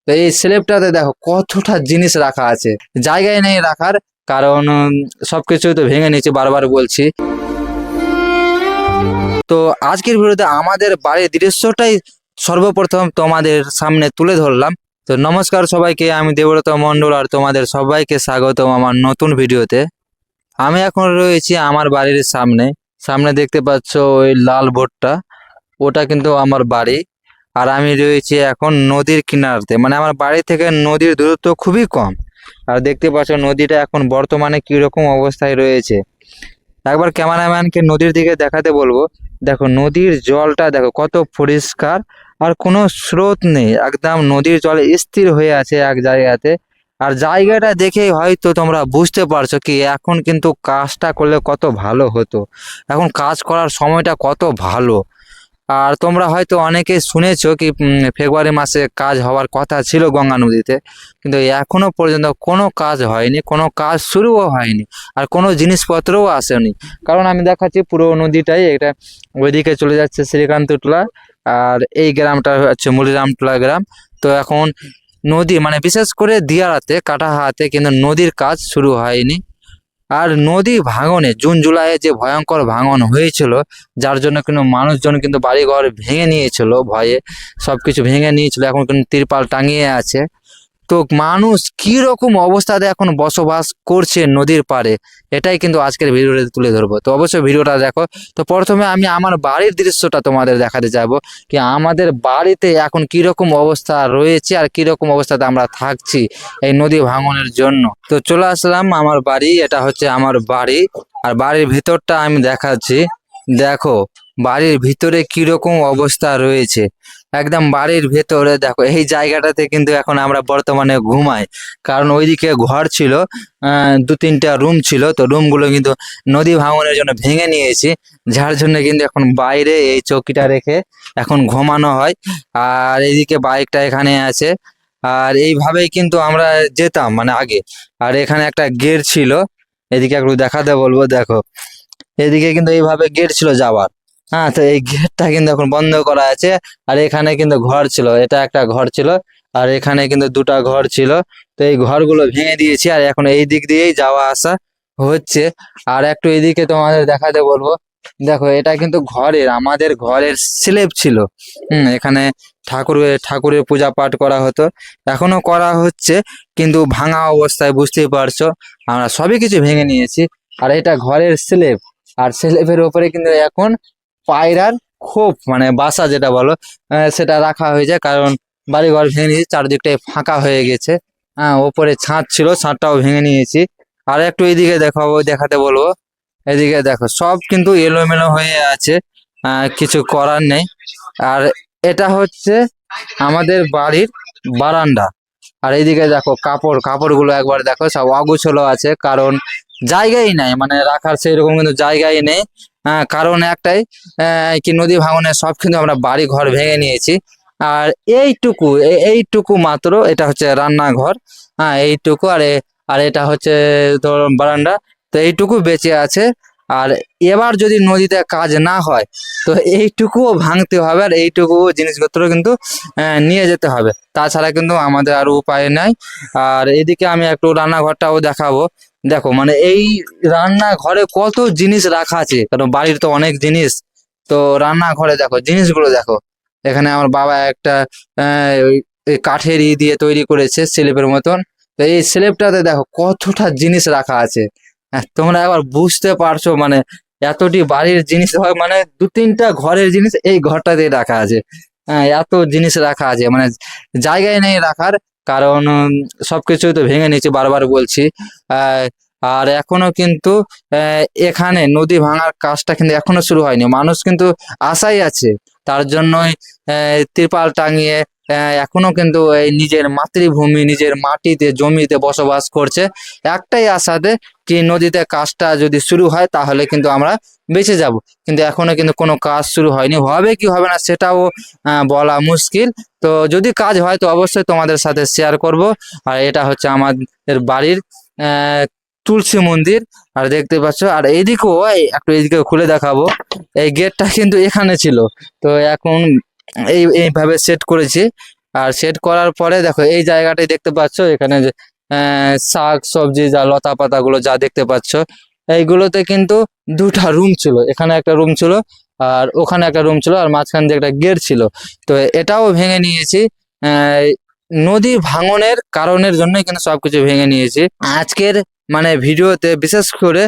তো এই স্ল্যাবটাতে দেখো কতটা জিনিস রাখা আছে, জায়গায় নেই রাখার, কারণ সবকিছু তো ভেঙে নিয়েছে, বারবার বলছি। তো আজকের ভিডিওতে আমাদের বাড়ির দৃশ্যটাই সর্বপ্রথম তোমাদের সামনে তুলে ধরলাম। তো নমস্কার সবাইকে, আমি দেবব্রত মণ্ডল আর তোমাদের সবাইকে স্বাগতম আমার নতুন ভিডিওতে। আমি এখন রয়েছি আমার বাড়ির সামনে। সামনে দেখতে পাচ্ছ ওই লাল বোর্ডটা, ওটা কিন্তু আমার বাড়ি। আর আমি রয়েছি এখন নদীর কিনারতে, মানে আমার বাড়ি থেকে নদীর দূরত্ব খুবই কম। আর দেখতে পাচ্ছ নদীটা এখন বর্তমানে কিরকম অবস্থায় রয়েছে। একবার ক্যামেরাম্যানকে নদীর দিকে দেখাতে বলবো। দেখো নদীর জলটা দেখো কত পরিষ্কার, আর কোনো স্রোত নেই, একদম নদীর জল স্থির হয়ে আছে এক জায়গাতে। আর জায়গাটা দেখেই হয়তো তোমরা বুঝতে পারছো কি এখন কিন্তু কাজটা করলে কত ভালো হতো, এখন কাজ করার সময়টা কত ভালো। আর তোমরা হয়তো অনেকে শুনেছো কি ফেব্রুয়ারি মাসে কাজ হওয়ার কথা ছিল গঙ্গা নদীতে, কিন্তু এখনো পর্যন্ত কোনো কাজ হয়নি, কোনো কাজ শুরুও হয়নি, আর কোনো জিনিসপত্রও আসেনি। কারণ আমি দেখাচ্ছি পুরো নদীটাই, এটা ওইদিকে চলে যাচ্ছে শ্রীকান্তটোলা, আর এই গ্রামটা হচ্ছে মুলিরামটোলা গ্রাম। তো এখন নদী মানে বিশেষ করে দিয়ারাতে কাটাহাতে কিন্তু নদীর কাজ শুরু হয়নি। আর নদী ভাঙনে জুন জুলাইয়ে যে ভয়ঙ্কর ভাঙন হয়েছিল, যার জন্য কিন্তু মানুষজন কিন্তু বাড়িঘর ভেঙে নিয়েছিল, ভয়ে সবকিছু ভেঙে নিয়েছিল, এখন কিন্তু তিরপাল টাঙিয়ে আছে। তো মানুষ কি রকম অবস্থাতে এখন বসবাস করছে নদীর পাড়ে, এটাই কিন্তু আজকের ভিডিওতে তুলে ধরবো। তো অবশ্যই ভিডিওটা দেখো। তো প্রথমে আমি আমার বাড়ির দৃশ্যটা তোমাদের দেখাতে যাবো, কি আমাদের বাড়িতে এখন কি রকম অবস্থা রয়েছে আর কি রকম অবস্থাতে আমরা থাকছি এই নদী ভাঙনের জন্য। তো চলে আসলাম আমার বাড়ি, এটা হচ্ছে আমার বাড়ি। আর বাড়ির ভিতরটা আমি দেখাচ্ছি। দেখো বাড়ির ভিতরে কিরকম অবস্থা রয়েছে, একদম বাড়ির ভেতরে দেখো এই জায়গাটাতে কিন্তু এখন আমরা বর্তমানে ঘুমাই। কারণ ওইদিকে ঘর ছিল, দু তিনটা রুম ছিল, তো রুমগুলো কিন্তু নদী ভাঙনের জন্য ভেঙে নিয়েছি, যার জন্য কিন্তু এখন বাইরে এই চৌকিটা রেখে এখন ঘুমানো হয়। আর এইদিকে বাইকটা এখানে আছে। আর এইভাবেই কিন্তু আমরা যেতাম মানে আগে। আর এখানে একটা গেট ছিল, এদিকে একটু দেখাতে বলবো। দেখো এদিকে কিন্তু এইভাবে গেট ছিল যাওয়ার। হ্যাঁ, তো এই গেটটা কিন্তু এখন বন্ধ করা আছে। আর এখানে কিন্তু ঘর ছিল, এটা একটা ঘর ছিল, আর এখানে কিন্তু দুটা ঘর ছিল। তো এই ঘরগুলো ভেঙে দিয়েছি, আর এখন এই দিক দিয়েই যাওয়া আসা হচ্ছে। আর একটু এদিকে তোমাদের দেখাতে বলবো। দেখো এটা কিন্তু আমাদের ঘরের স্ল্যাব ছিল। এখানে ঠাকুরের পূজা পাঠ করা হতো, এখনো করা হচ্ছে, কিন্তু ভাঙা অবস্থায়, বুঝতেই পারছো আমরা সবই কিছু ভেঙে নিয়েছি। আর এটা ঘরের স্ল্যাব, আর স্ল্যাবের ওপরে কিন্তু এখন পায়রার খোপ মানে বাসা যেটা বলো, সেটা রাখা হয়েছে। কারণ বাড়ি ঘর ভেঙে নিয়েছি, চারদিকটাই ফাঁকা হয়ে গেছে। হ্যাঁ, ওপরে ছাদ ছিল, ছাদটাও ভেঙে নিয়েছি। আর একটু এইদিকে দেখাবো, দেখাতে বলবো। এদিকে দেখো সব কিন্তু এলোমেলো হয়ে আছে, কিছু করার নেই। আর এটা হচ্ছে আমাদের বাড়ির বারান্দা। আর এইদিকে দেখো কাপড়গুলো একবার দেখো সব অগুছালো আছে, কারণ জায়গাই নাই, মানে রাখার সেরকম কিন্তু জায়গাই নেই। কারণ একটাই, কি নদী ভাঙনে সব কিন্তু আমরা বাড়ি ঘর ভেঙে নিয়েছি। আর এইটুকু মাত্র, এটা হচ্ছে রান্নাঘর। হ্যাঁ এইটুকু, আর এটা হচ্ছে ধর বারান্দা। তো এইটুকু বেঁচে আছে। আর এবার যদি নদীতে কাজ না হয়, তো এইটুকুও ভাঙতে হবে, আর এইটুকু জিনিসপত্র কিন্তু নিয়ে যেতে হবে, তাছাড়া কিন্তু আমাদের আর উপায় নাই। আর এদিকে আমি একটু রান্নাঘরটাও দেখাবো। দেখো মানে এই রান্নাঘরে কত জিনিস রাখা আছে, কারণ বাড়ির তো অনেক জিনিস। তো রান্নাঘরে দেখো জিনিসগুলো দেখো। এখানে আমার বাবা একটা ওই কাঠের দিয়ে তৈরি করেছে স্ল্যাবের মতন। তো এই স্ল্যাবটাতে দেখো কতটা জিনিস রাখা আছে। তোমরা একবার বুঝতে পারছো, মানে এতটি বাড়ির জিনিস হয়, মানে দু তিনটা ঘরের জিনিস এই ঘরটাতে রাখা আছে। এত জিনিস রাখা আছে, মানে জায়গায় নেই রাখার, কারণ সবকিছু তো ভেঙে নিয়েছি, বারবার বলছি। আহ আর এখনো কিন্তু এখানে নদী ভাঙার কাজটা কিন্তু এখনো শুরু হয়নি, মানুষ কিন্তু আশাই আছে। তার জন্যই ত্রিপাল টাঙিয়ে এখনো কিন্তু এই নিজের মাতৃভূমি, নিজের মাটিতে জমিতে বসবাস করছে, একটাই আশাতে কি নদীতে কাজটা যদি শুরু হয় তাহলে কিন্তু আমরা বেঁচে যাব। কিন্তু এখনো কিন্তু কোনো কাজ শুরু হয়নি, হবে কি হবে না সেটাও বলা মুশকিল। তো যদি কাজ হয় তো অবশ্যই তোমাদের সাথে শেয়ার করব। আর এটা হচ্ছে আমাদের বাড়ির তুলসী মন্দির। আর দেখতে পাচ্ছ, আর এইদিকেও একটু এইদিকে খুলে দেখাবো। এই গেটটা কিন্তু এখানে ছিল, তো এখন এইভাবে সেট করেছি। আর সেট করার পরে দেখো এই জায়গাটাই দেখতে পাচ্ছ, এখানে যে শাক সবজি যা লতা পাতাগুলো যা দেখতে পাচ্ছ, এইগুলোতে কিন্তু দুটা রুম ছিল। এখানে একটা রুম ছিল আর ওখানে একটা রুম ছিল, আর মাঝখান দিয়ে একটা গেট ছিল। তো এটাও ভেঙে নিয়েছি। আহ, নদী ভাঙনের কারণের জন্যই কিন্তু সবকিছু ভেঙে নিয়েছি। আজকের মানে ভিডিওতে বিশেষ করে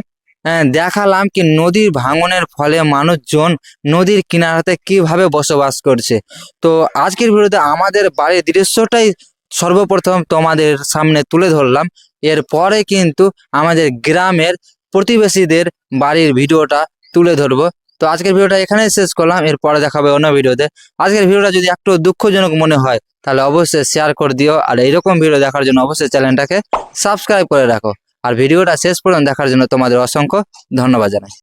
দেখালাম কি নদীর ভাঙনের ফলে মানুষজন নদীর কিনারাতে কিভাবে বসবাস করছে। তো আজকের ভিডিওতে আমাদের বাড়ির দৃশ্যটাই সর্বপ্রথম তোমাদের সামনে তুলে ধরলাম। এরপরে কিন্তু আমাদের গ্রামের প্রতিবেশীদের বাড়ির ভিডিওটা তুলে ধরবো। তো আজকের ভিডিওটা এখানেই শেষ করলাম, এরপরে দেখাবে অন্য ভিডিওতে। আজকের ভিডিওটা যদি একটু দুঃখজনক মনে হয় তাহলে অবশ্যই শেয়ার করে দিও, আর এইরকম ভিডিও দেখার জন্য অবশ্যই চ্যানেলটাকে সাবস্ক্রাইব করে রাখো। আর ভিডিওটা শেষ পর্যন্ত দেখার জন্য তোমাদের অসংখ্য ধন্যবাদ জানাই।